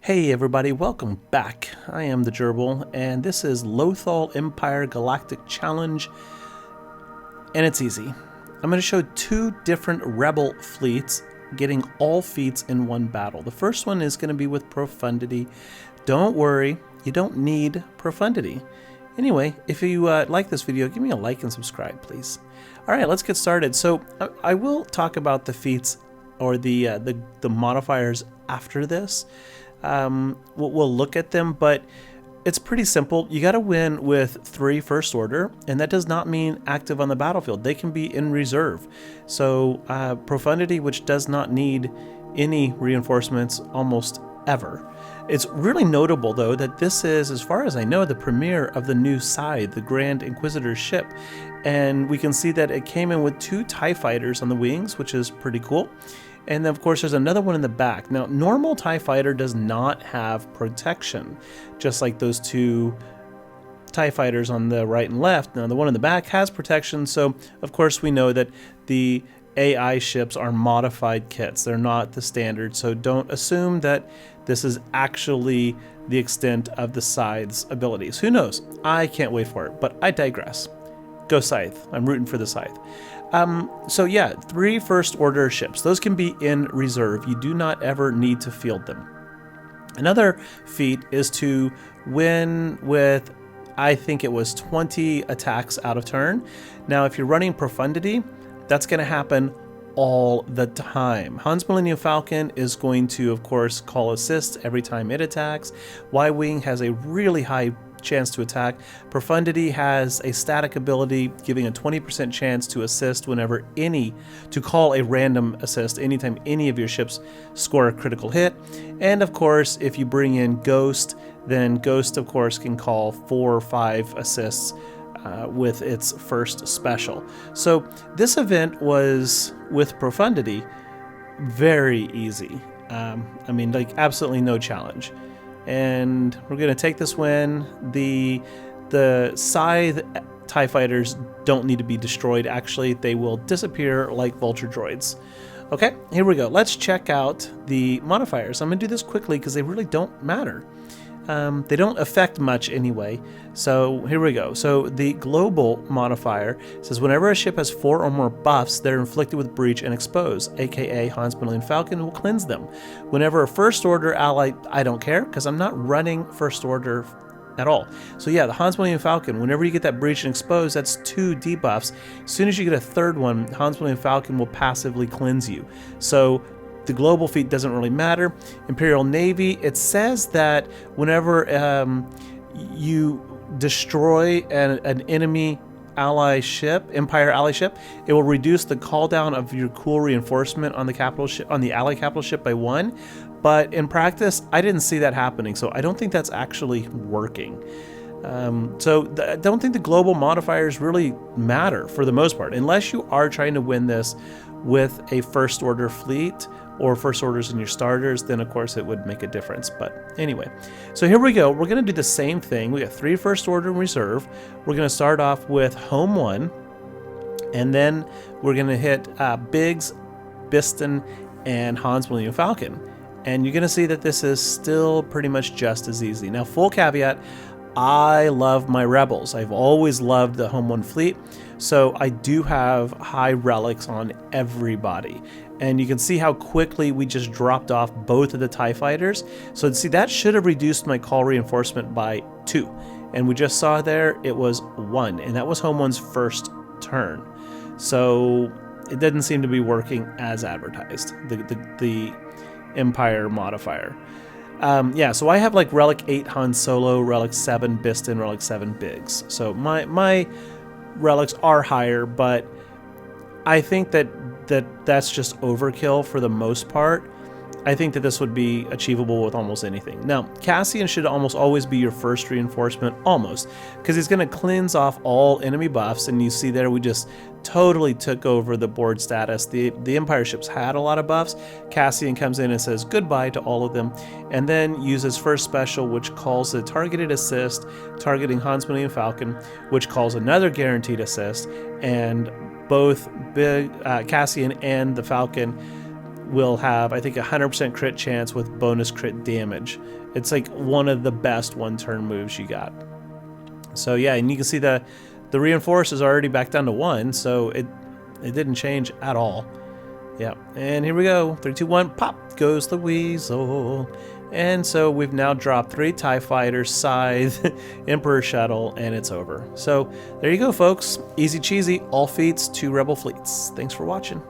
Hey everybody, welcome back. I am the Gerbil, and this is Lothal Empire Galactic Challenge, and it's easy. I'm going to show two different rebel fleets getting all feats in one battle. The first one is going to be with Profundity. Don't worry, you don't need Profundity. Anyway, if you like this video, give me a like and subscribe, please. Alright, let's get started. So, I will talk about the feats or the modifiers after this. We'll look at them, but it's pretty simple. You got to win with 3 first order, and that does not mean active on the battlefield. They can be in reserve. So Profundity, which does not need any reinforcements almost ever. It's really notable, though, that this is, as far as I know, the premiere of the new Scythe, the Grand Inquisitor ship. And we can see that it came in with 2 TIE fighters on the wings, which is pretty cool. And then, of course, there's another one in the back. Now, normal TIE fighter does not have protection, just like those 2 TIE fighters on the right and left. Now, the one in the back has protection, so, of course, we know that the AI ships are modified kits. They're not the standard, so don't assume that this is actually the extent of the Scythe's abilities. Who knows? I can't wait for it, but I digress. Go Scythe. I'm rooting for the Scythe. So yeah, 3 first order ships. Those can be in reserve. You do not ever need to field them. Another feat is to win with, I think it was 20 attacks out of turn. Now, if you're running Profundity, that's going to happen all the time. Han's Millennium Falcon is going to, of course, call assist every time it attacks. Y-Wing has a really high chance to attack. Profundity has a static ability giving a 20% chance to assist whenever to call a random assist anytime any of your ships score a critical hit. And of course, if you bring in Ghost, then Ghost of course can call 4 or 5 assists with its first special. So this event was, with Profundity, very easy. I mean, like, absolutely no challenge. And we're going to take this win. The Scythe TIE fighters don't need to be destroyed. Actually, they will disappear like vulture droids. Okay, here we go. Let's check out the modifiers. I'm going to do this quickly because they really don't matter. They don't affect much anyway. So here we go. So the global modifier says whenever a ship has 4 or more buffs, they're inflicted with breach and expose, aka Han's Millennium Falcon will cleanse them. Whenever a first order ally, I don't care because I'm not running first order at all. So yeah, the Han's Millennium Falcon, whenever you get that breach and expose, that's 2 debuffs. As soon as you get a third one, Han's Millennium Falcon will passively cleanse you. So the global feat doesn't really matter. Imperial Navy, it says that whenever you destroy an enemy ally ship, Empire ally ship, it will reduce the cooldown of your cool reinforcement on the capital ship, on the ally capital ship, by 1. But in practice, I didn't see that happening, so I don't think that's actually working. I don't think the global modifiers really matter for the most part, unless you are trying to win this with a first order fleet or first orders in your starters, then of course it would make a difference. But anyway, so here we go. We're going to do the same thing. We got 3 first order in reserve. We're going to start off with Home 1, and then we're going to hit Biggs, Biston, and Han's Millennium Falcon. And you're going to see that this is still pretty much just as easy. Now, full caveat, I love my rebels. I've always loved the Home 1 fleet, so I do have high relics on everybody. And you can see how quickly we just dropped off both of the TIE fighters. So see, that should have reduced my call reinforcement by 2. And we just saw there it was 1, and that was Home 1's first turn. So it didn't seem to be working as advertised, the Empire modifier. Yeah, so I have like Relic 8 Han Solo, Relic 7 Biston, Relic 7 Biggs. So my relics are higher, but I think that's just overkill for the most part. I think that this would be achievable with almost anything. Now, Cassian should almost always be your first reinforcement, almost, because he's going to cleanse off all enemy buffs, and you see there we just totally took over the board status. The Empire ships had a lot of buffs. Cassian comes in and says goodbye to all of them, and then uses first special, which calls a targeted assist, targeting Han's Millennium Falcon, which calls another guaranteed assist, and both Cassian and the Falcon will have, I think, 100% crit chance with bonus crit damage. It's like one of the best one-turn moves you got. So yeah, and you can see the reinforce is already back down to 1, so it didn't change at all. Yeah, and here we go. 3, 2, 1, pop goes the weasel. And so we've now dropped 3 TIE Fighters, Scythe, Emperor Shuttle, and it's over. So there you go, folks. Easy cheesy, all feats, 2 Rebel fleets. Thanks for watching.